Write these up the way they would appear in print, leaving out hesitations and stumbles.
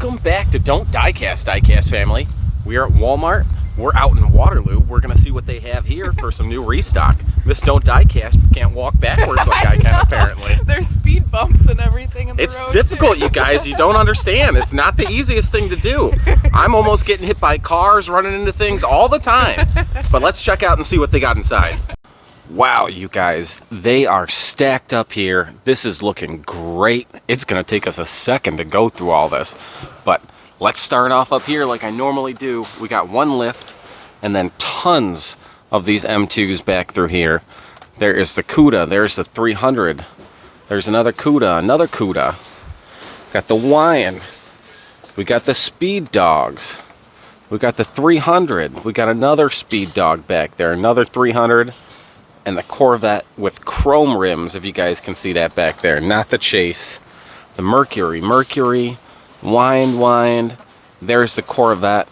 Welcome back to Don't Diecast, Diecast family. We are at Walmart. We're out in Waterloo. We're going to see what they have here for some new restock. This Don't Diecast can't walk backwards like I can, apparently. There's speed bumps and everything in the road. It's difficult, you guys. You don't understand. It's not the easiest thing to do. I'm almost getting hit by cars, running into things all the time. But let's check out and see what they got inside. Wow, you guys, they are stacked up here. This is looking great. It's going to take us a second to go through all this. But let's start off up here like I normally do. We got one lift and then tons of these M2's back through here. There is the CUDA. There's the 300. There's another CUDA, another CUDA. Got the Wine. We got the Speed Dogs. We got the 300. We got another Speed Dog back there, another 300. And the Corvette with chrome rims, if you guys can see that back there. Not the Chase. The Mercury. Wind. There's the Corvette.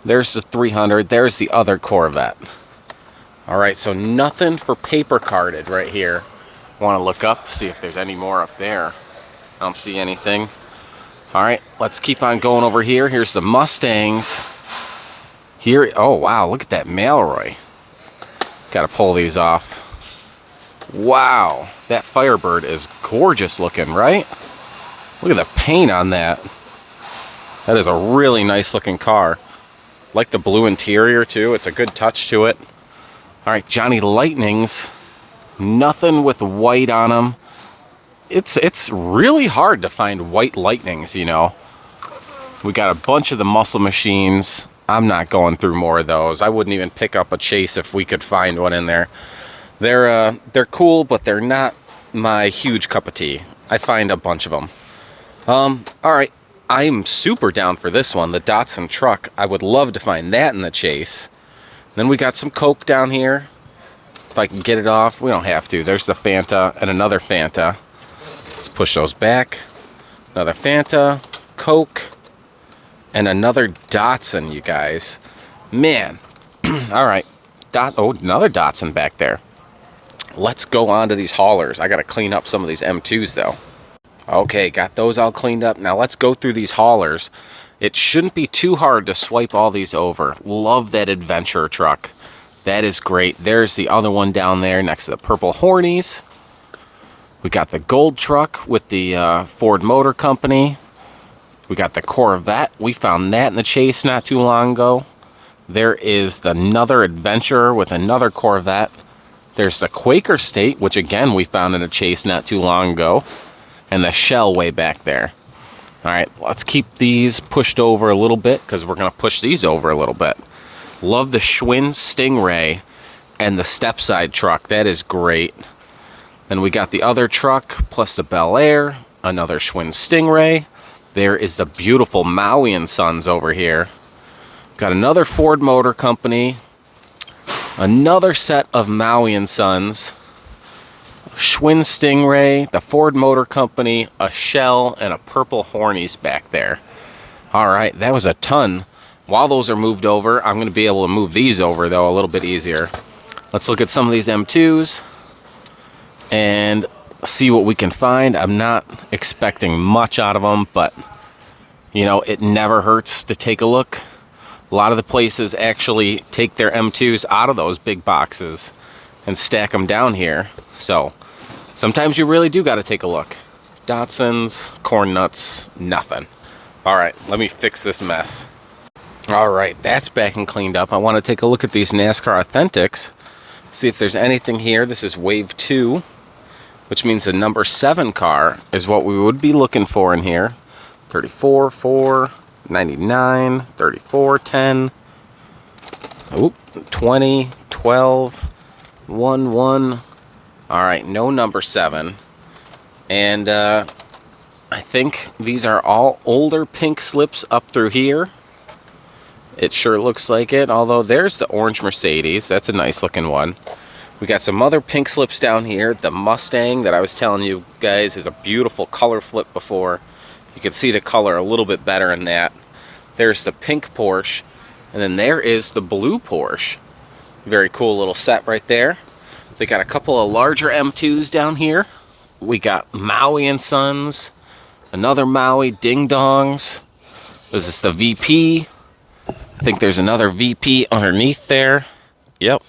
There's the 300. There's the other Corvette. Alright, so nothing for paper carded right here. Want to look up, see if there's any more up there. I don't see anything. Alright, let's keep on going over here. Here's the Mustangs. Here, oh wow, look at that Malroy. Got to pull these off. Wow, that Firebird is gorgeous looking, right? Look at the paint on that. That is a really nice looking car. Like the blue interior too. It's a good touch to it. All right, Johnny Lightnings. Nothing with white on them. It's really hard to find white Lightnings, you know. We got a bunch of the Muscle Machines. I'm not going through more of those. I wouldn't even pick up a Chase if we could find one in there. They're cool, but they're not my huge cup of tea. I find a bunch of them. All right, I'm super down for this one, the Datsun truck. I would love to find that in the Chase. Then we got some Coke down here. If I can get it off, we don't have to. There's the Fanta and another Fanta. Let's push those back. Another Fanta, Coke. And another Datsun, you guys. Man. All right. Another Datsun back there. Let's go on to these haulers. I got to clean up some of these M2's, though. Okay, got those all cleaned up. Now let's go through these haulers. It shouldn't be too hard to swipe all these over. Love that adventure truck. That is great. There's the other one down there next to the purple Hornies. We got the gold truck with the Ford Motor Company. We got the Corvette. We found that in the Chase not too long ago. There is another Adventure with another Corvette. There's the Quaker State, which again we found in a Chase not too long ago. And the Shell way back there. All right, let's keep these pushed over a little bit because we're going to push these over a little bit. Love the Schwinn Stingray and the Stepside truck. That is great. Then we got the other truck plus the Bel Air, another Schwinn Stingray. There is the beautiful Maui & Sons over here. Got another Ford Motor Company. Another set of Maui & Sons. Schwinn Stingray, the Ford Motor Company, a Shell, and a purple Hornies back there. Alright, that was a ton. While those are moved over, I'm going to be able to move these over, though, a little bit easier. Let's look at some of these M2's. And see what we can find. I'm not expecting much out of them, but you know, it never hurts to take a look. A lot of the places actually take their M2's out of those big boxes and stack them down here. So sometimes you really do got to take a look. Datsuns, corn nuts, nothing. All right, let me fix this mess. All right, that's back and cleaned up. I want to take a look at these NASCAR Authentics, see if there's anything here. This is Wave 2. Which means the number 7 car is what we would be looking for in here. 34, 4, 99, 34, 10, 20, 12, 1, 1. All right, no number 7. And I think these are all older pink slips up through here. It sure looks like it, although there's the orange Mercedes. That's a nice looking one. We got some other pink slips down here. The Mustang that I was telling you guys is a beautiful color flip before. You can see the color a little bit better in that. There's the pink Porsche. And then there is the blue Porsche. Very cool little set right there. They got a couple of larger M2's down here. We got Maui & Sons. Another Maui Ding Dongs. Is this the VP? I think there's another VP underneath there. Yep.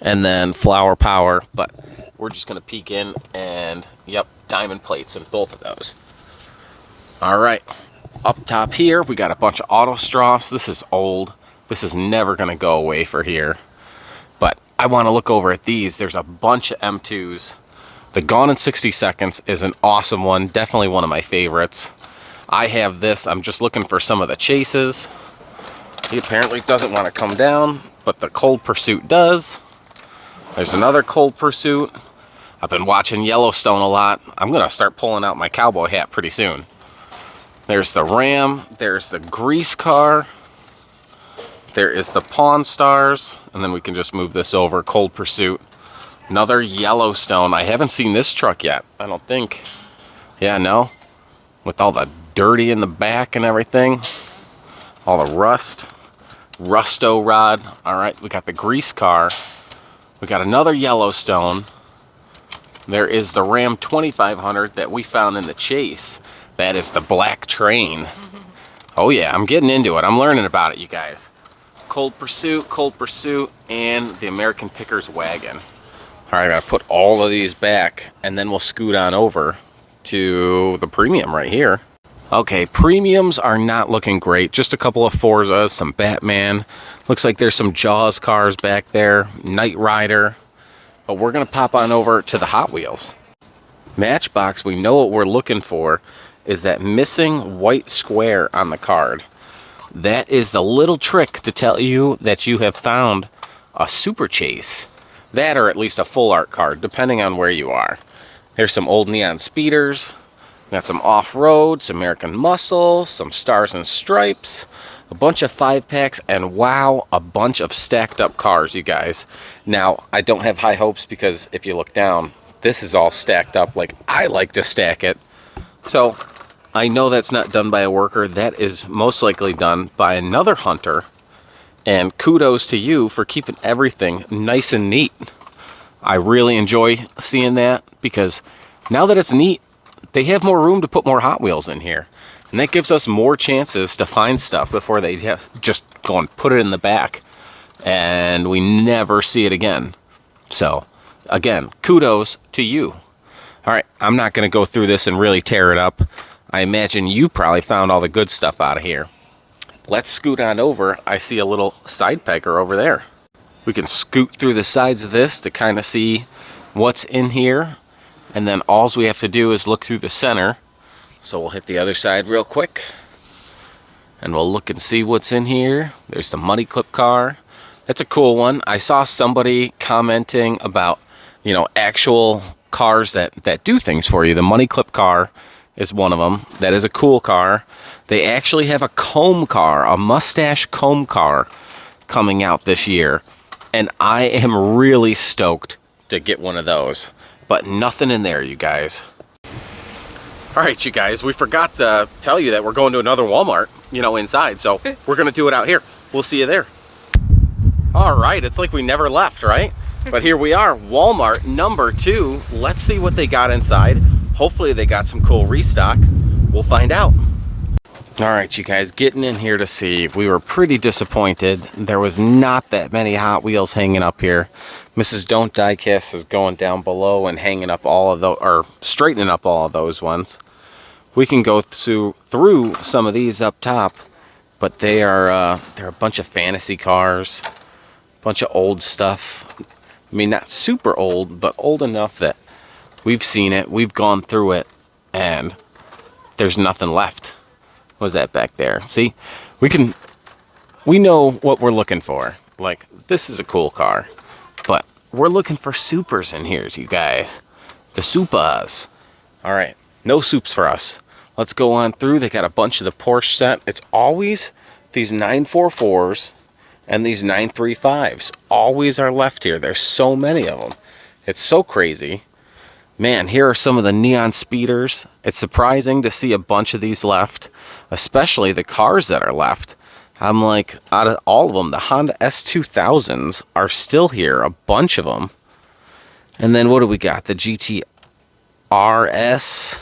And then Flower Power, but we're just gonna peek in and, yep, diamond plates in both of those. All right, up top here, we got a bunch of auto straws. This is old. This is never gonna go away for here. But I wanna look over at these. There's a bunch of M2's. The Gone in 60 Seconds is an awesome one, definitely one of my favorites. I have this, I'm just looking for some of the chases. He apparently doesn't wanna come down, but the Cold Pursuit does. There's another Cold Pursuit. I've been watching Yellowstone a lot. I'm gonna start pulling out my cowboy hat pretty soon. There's the Ram, there's the Grease Car, there is the Pawn Stars, and then we can just move this over, Cold Pursuit. Another Yellowstone. I haven't seen this truck yet, I don't think. Yeah, no? With all the dirty in the back and everything. All the rust. Rusto rod. All right, we got the Grease Car. We got another Yellowstone. There is the Ram 2500 that we found in the chase. That is the black train. Oh yeah, I'm getting into it. I'm learning about it, you guys. Cold Pursuit, and the American Pickers wagon. All right, I gotta put all of these back, and then we'll scoot on over to the premium right here. Okay, premiums are not looking great. Just a couple of Forzas, some Batman. Looks like there's some Jaws cars back there, Knight Rider. But we're gonna pop on over to the Hot Wheels. Matchbox, we know what we're looking for is that missing white square on the card. That is the little trick to tell you that you have found a super chase. That or at least a full art card, depending on where you are. There's some old neon speeders. Got some off-road, some American Muscle, some Stars and Stripes, a bunch of 5-packs, and wow, a bunch of stacked up cars, you guys. Now, I don't have high hopes because if you look down, this is all stacked up like I like to stack it. So, I know that's not done by a worker. That is most likely done by another hunter. And kudos to you for keeping everything nice and neat. I really enjoy seeing that because now that it's neat, they have more room to put more Hot Wheels in here. And that gives us more chances to find stuff before they just go and put it in the back. And we never see it again. So, again, kudos to you. All right, I'm not going to go through this and really tear it up. I imagine you probably found all the good stuff out of here. Let's scoot on over. I see a little side pecker over there. We can scoot through the sides of this to kind of see what's in here. And then all we have to do is look through the center. So we'll hit the other side real quick. And we'll look and see what's in here. There's the Money Clip car. That's a cool one. I saw somebody commenting about, you know, actual cars that do things for you. The Money Clip car is one of them. That is a cool car. They actually have a comb car, a mustache comb car coming out this year. And I am really stoked to get one of those. But nothing in there, you guys. All right, you guys, we forgot to tell you that we're going to another Walmart, you know, inside. So we're going to do it out here. We'll see you there. All right, it's like we never left, right? But here we are, Walmart number 2. Let's see what they got inside. Hopefully they got some cool restock. We'll find out. All right, you guys, getting in here to see. We were pretty disappointed. There was not that many Hot Wheels hanging up here. Mrs. Don't Diecast is going down below and hanging up all of those, or straightening up all of those ones. We can go through some of these up top, but they're a bunch of fantasy cars, a bunch of old stuff. I mean, not super old, but old enough that we've seen it, we've gone through it, and there's nothing left. What was that back there? See, we know what we're looking for. Like, this is a cool car, but we're looking for supers in here, you guys. The supas. All right, no soups for us. Let's go on through. They got a bunch of the Porsche set. It's always these 944s and these 935s. Always are left here. There's so many of them. It's so crazy. Man, here are some of the neon speeders. It's surprising to see a bunch of these left, especially the cars that are left. I'm like, out of all of them, the Honda S2000s are still here, a bunch of them. And then what do we got? The GT RS,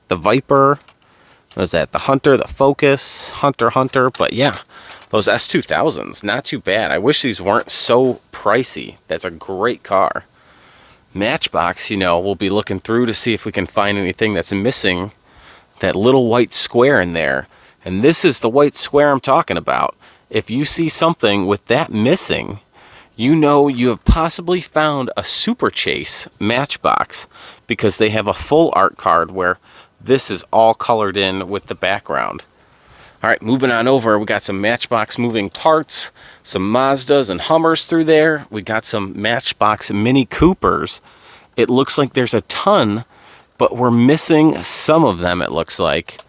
the Viper, What is that? The Hunter, the Focus, Hunter. But yeah, those S2000s, not too bad. I wish these weren't so pricey. That's a great car. Matchbox, you know, we'll be looking through to see if we can find anything that's missing that little white square in there. And this is the white square I'm talking about. If you see something with that missing, you know you have possibly found a Super Chase Matchbox, because they have a full art card where this is all colored in with the background. All right, moving on over, we got some Matchbox moving parts, some Mazdas and Hummers through there. We got some Matchbox Mini Coopers. It looks like there's a ton, but we're missing some of them, it looks like,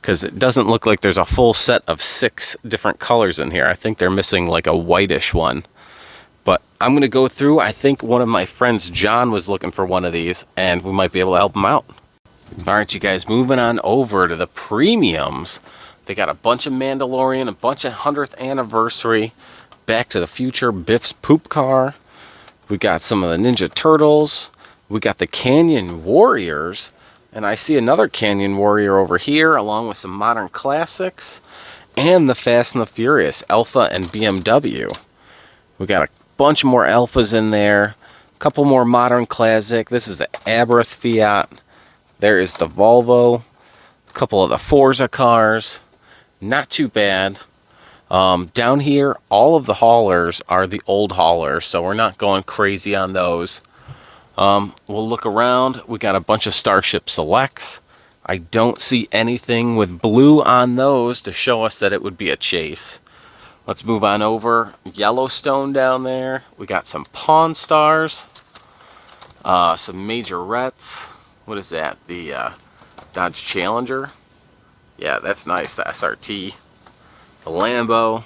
because it doesn't look like there's a full set of 6 different colors in here. I think they're missing like a whitish one. But I'm going to go through. I think one of my friends, John, was looking for one of these, and we might be able to help him out. All right, you guys, moving on over to the premiums. They got a bunch of Mandalorian, a bunch of 100th anniversary, Back to the Future, Biff's Poop Car. We got some of the Ninja Turtles. We got the Canyon Warriors. And I see another Canyon Warrior over here, along with some modern classics. And the Fast and the Furious, Alpha and BMW. We got a bunch more Alphas in there. A couple more modern classic. This is the Abarth Fiat. There is the Volvo. A couple of the Forza cars. Not too bad. Down here, all of the haulers are the old haulers, so we're not going crazy on those. We'll look around. We got a bunch of Starship Selects. I don't see anything with blue on those to show us that it would be a chase. Let's move on over. Yellowstone down there. We got some Pawn Stars. Some Majorettes. What is that? The Dodge Challenger. Yeah, that's nice. The SRT. The Lambo.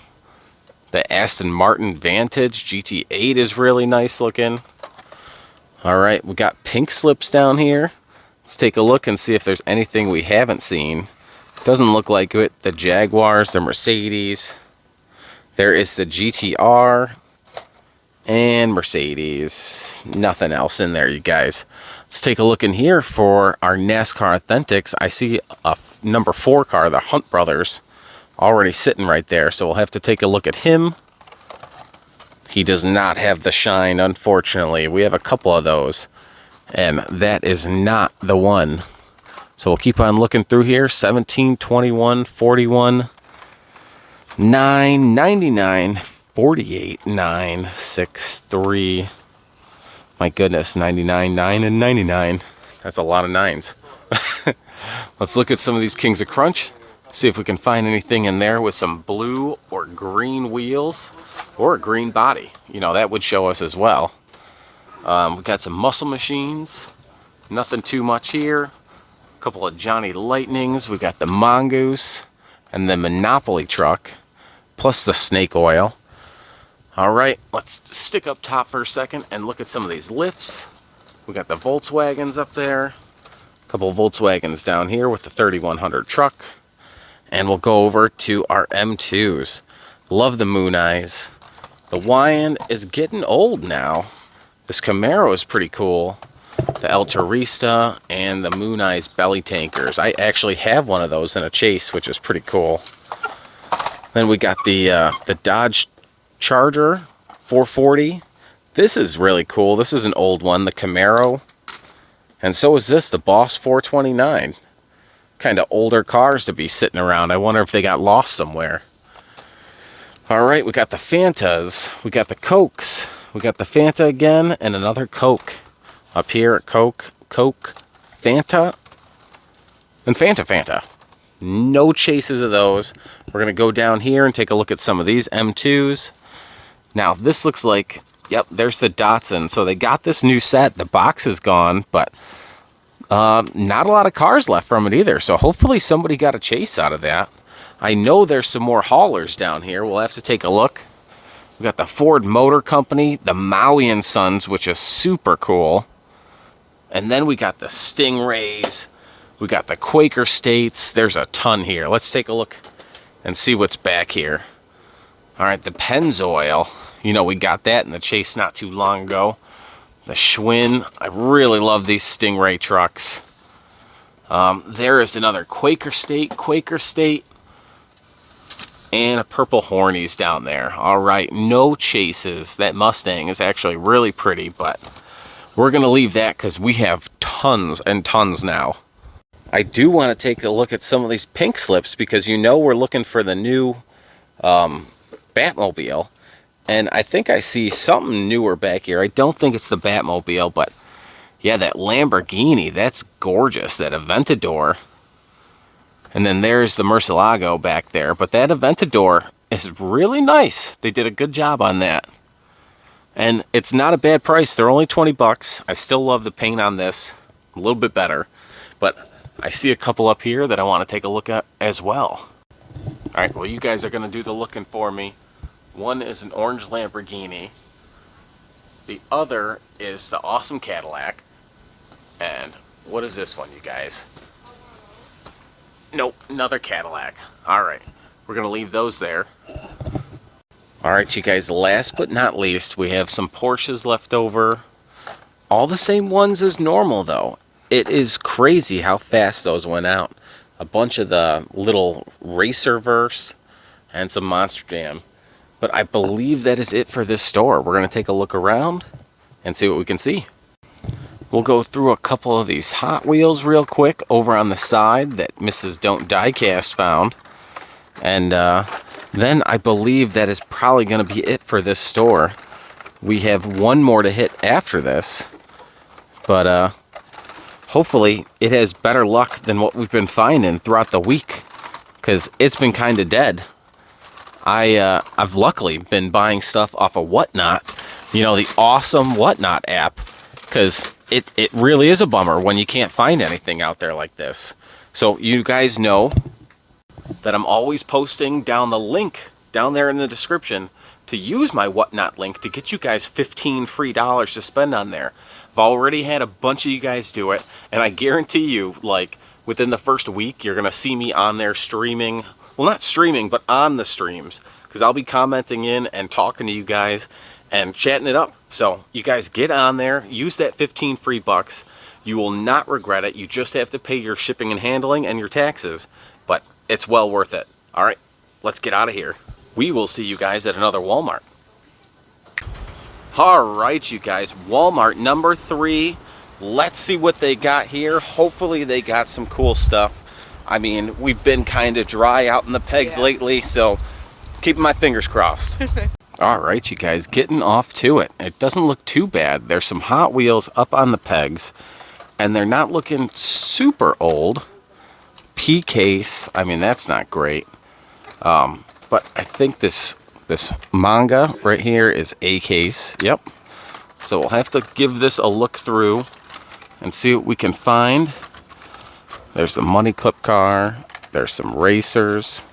The Aston Martin Vantage GT8 is really nice looking. Alright, we got pink slips down here. Let's take a look and see if there's anything we haven't seen. Doesn't look like it. The Jaguars, the Mercedes. There is the GTR and Mercedes. Nothing else in there, you guys. Let's take a look in here for our NASCAR Authentics. I see a number 4 car, the Hunt Brothers, already sitting right there. So we'll have to take a look at him. He does not have the shine, unfortunately. We have a couple of those, and that is not the one. So we'll keep on looking through here. 17, 21, 41, 9, 99, 48, 9, 6, 3. My goodness, 99, 9, and 99. That's a lot of 9s. Let's look at some of these Kings of Crunch. See if we can find anything in there with some blue or green wheels or a green body. You know, that would show us as well. We've got some Muscle Machines. Nothing too much here. A couple of Johnny Lightnings. We got the Mongoose and the Monopoly truck, plus the Snake Oil. All right, let's stick up top for a second and look at some of these lifts. We got the Volkswagens up there. A couple of Volkswagens down here with the 3100 truck. And we'll go over to our M2's. Love the Moon Eyes. The Wyand is getting old now. This Camaro is pretty cool. The El Turista and the Moon Eyes belly tankers. I actually have one of those in a chase, which is pretty cool. Then we got the Dodge Charger 440. This is really cool. This is an old one, the Camaro. And so is this, the Boss 429. Kind of older cars to be sitting around. I wonder if they got lost somewhere. All right, we got the Fantas. We got the Cokes. We got the Fanta again and another Coke. Up here at Coke, Fanta, and Fanta. No chases of those. We're going to go down here and take a look at some of these M2's. Now, this looks like, yep, there's the Datsun. So they got this new set. The box is gone, but not a lot of cars left from it either. So hopefully somebody got a chase out of that. I know there's some more haulers down here. We'll have to take a look. We got the Ford Motor Company, the Maui and Sons, which is super cool. And then we got the Stingrays. We got the Quaker States. There's a ton here. Let's take a look and see what's back here. All right, the Pennzoil. You know, we got that in the chase not too long ago. The Schwinn. I really love these Stingray trucks. There is another Quaker State, and a purple Hornies down there. All right, no chases. That Mustang is actually really pretty, but we're going to leave that because we have tons and tons now. I do want to take a look at some of these pink slips because you know we're looking for the new Batmobile. And I think I see something newer back here. I don't think it's the Batmobile, but yeah, that Lamborghini, that's gorgeous. That Aventador. And then there's the Murcielago back there. But that Aventador is really nice. They did a good job on that. And it's not a bad price. They're only 20 bucks. I still love the paint on this. A little bit better. But I see a couple up here that I want to take a look at as well. All right, well, you guys are going to do the looking for me. One is an orange Lamborghini. The other is the awesome Cadillac. And what is this one, you guys? Nope, another Cadillac. All right, we're going to leave those there. All right, you guys, last but not least, we have some Porsches left over. All the same ones as normal, though. It is crazy how fast those went out. A bunch of the little Racerverse and some Monster Jam. But I believe that is it for this store. We're going to take a look around and see what we can see. We'll go through a couple of these Hot Wheels real quick over on the side that Mrs. Don't Diecast found. And then I believe that is probably going to be it for this store. We have one more to hit after this. But hopefully it has better luck than what we've been finding throughout the week. Because it's been kind of dead. I've luckily been buying stuff off of Whatnot, you know, the awesome Whatnot app, because it really is a bummer when you can't find anything out there like this. So you guys know that I'm always posting down the link down there in the description to use my Whatnot link to get you guys 15 free dollars to spend on there. I've already had a bunch of you guys do it, and I guarantee you, like, within the first week, you're going to see me on there streaming. Well, not streaming, but on the streams, because I'll be commenting in and talking to you guys and chatting it up. So you guys get on there, use that 15 free bucks. You will not regret it. You just have to pay your shipping and handling and your taxes, but it's well worth it. All right, let's get out of here. We will see you guys at another Walmart. All right, you guys, Walmart number 3. Let's see what they got here. Hopefully they got some cool stuff. I mean, we've been kind of dry out in the pegs lately, so keeping my fingers crossed. All right, you guys, getting off to it. It doesn't look too bad. There's some Hot Wheels up on the pegs, and they're not looking super old. P case, I mean, that's not great. But I think this manga right here is A case. Yep. So we'll have to give this a look through and see what we can find. There's a money clip car. There's some racers.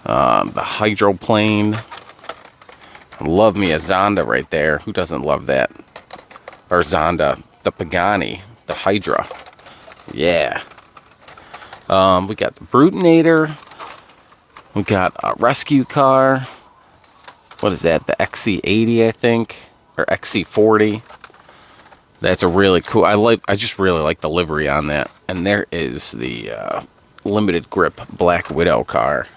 The hydroplane. Love me a Zonda right there. Who doesn't love that? Or Zonda. The Pagani. The Hydra. Yeah. We got the Brutinator. We got a rescue car. What is that? The XC80, I think. Or XC40. That's a really cool. I just really like the livery on that. And there is the limited grip Black Widow car.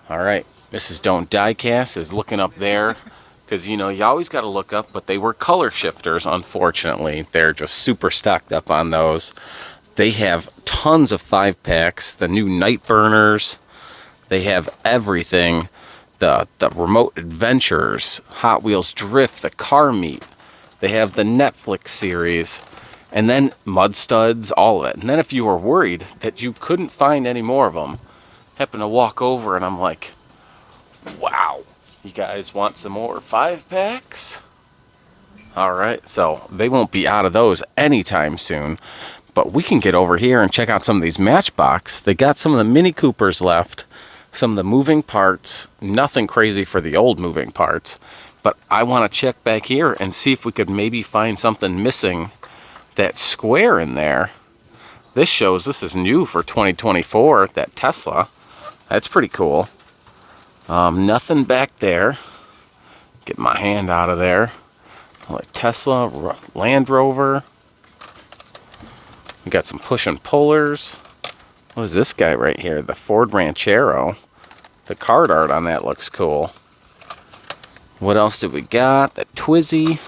All right, Mrs. Don't Diecast is looking up there because you know you always got to look up. But they were color shifters. Unfortunately, they're just super stocked up on those. They have tons of 5-packs. The new Night Burners. They have everything. The Remote Adventures, Hot Wheels Drift, the Car Meet. They have the Netflix series, and then Mud Studs, all of it. And then if you were worried that you couldn't find any more of them, happened to walk over and I'm like, wow, you guys want some more 5-packs? All right, so they won't be out of those anytime soon. But we can get over here and check out some of these Matchbox. They got some of the Mini Coopers left, some of the moving parts. Nothing crazy for the old moving parts. But I want to check back here and see if we could maybe find something missing. That square in there. This shows this is new for 2024, that Tesla. That's pretty cool. Nothing back there. Get my hand out of there. Like Tesla, Land Rover. We got some push and pullers. What is this guy right here? The Ford Ranchero. The card art on that looks cool. What else did we got? The Twizy.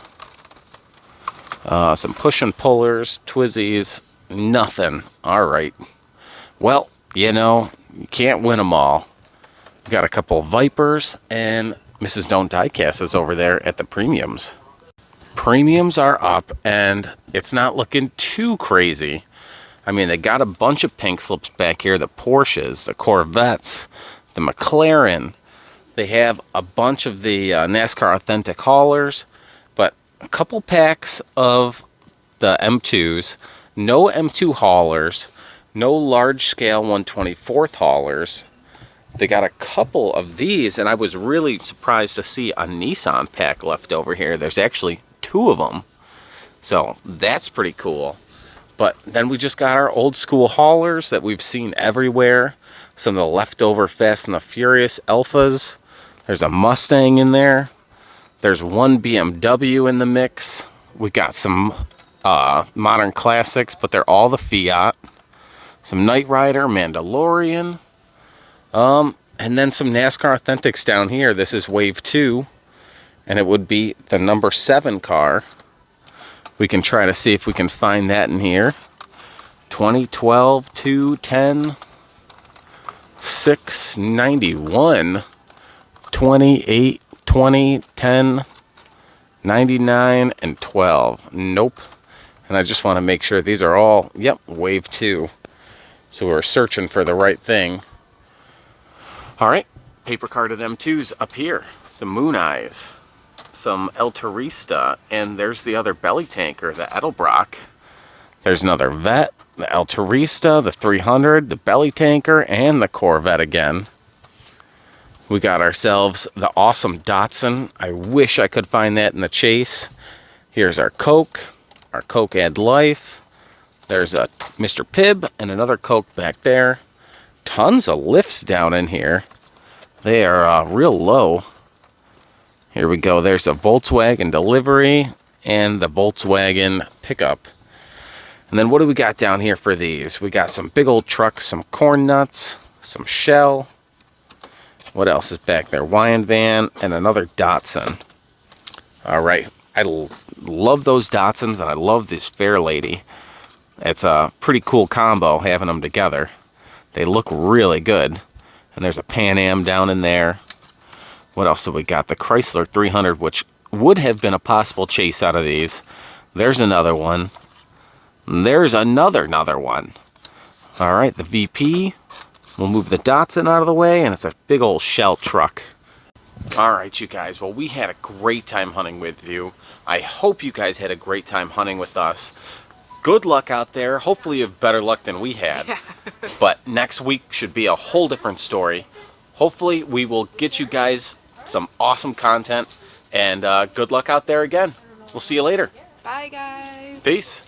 Some push and pullers, Twizzies, nothing. All right. Well, you know, you can't win them all. We got a couple of Vipers, and Mrs. Don't Diecast is over there at the premiums. Premiums are up, and it's not looking too crazy. I mean, they got a bunch of pink slips back here, the Porsches, the Corvettes, the McLaren. They have a bunch of the NASCAR Authentic haulers, but a couple packs of the M2's, no M2 haulers, no large-scale 1/24 haulers. They got a couple of these, and I was really surprised to see a Nissan pack left over here. There's actually 2 of them, so that's pretty cool. But then we just got our old school haulers that we've seen everywhere. Some of the leftover Fast and the Furious Alphas. There's a Mustang in there. There's one BMW in the mix. We got some modern classics, but they're all the Fiat. Some Knight Rider, Mandalorian. And then some NASCAR Authentics down here. This is Wave 2. And it would be the number 7 car. We can try to see if we can find that in here. 2012, 210, 6, 91, 28, 20, 10, 99, and 12. Nope. And I just want to make sure these are all, yep, Wave 2. So we're searching for the right thing. All right, paper carded M2's up here. The Moon Eyes. Some El Turista, and there's the other belly tanker, the Edelbrock. There's another Vet, the El Turista, the 300, the belly tanker, and the Corvette again. We got ourselves the awesome Datsun. I wish I could find that in the chase. Here's our Coke Add Life. There's a Mr. Pibb and another Coke back there. Tons of lifts down in here. They are real low. Here we go. There's a Volkswagen delivery and the Volkswagen pickup. And then what do we got down here for these? We got some big old trucks, some corn nuts, some Shell. What else is back there? Wyan Van and another Datsun. All right. I love those Datsuns, and I love this Fair Lady. It's a pretty cool combo having them together. They look really good. And there's a Pan Am down in there. What else have we got? The Chrysler 300, which would have been a possible chase out of these. There's another one. There's another one. All right, the VP. We'll move the Datsun out of the way, and it's a big old Shell truck. All right, you guys. Well, we had a great time hunting with you. I hope you guys had a great time hunting with us. Good luck out there. Hopefully you have better luck than we had. Yeah. But next week should be a whole different story. Hopefully we will get you guys some awesome content, and good luck out there again. We'll see you later. Bye, guys. Peace.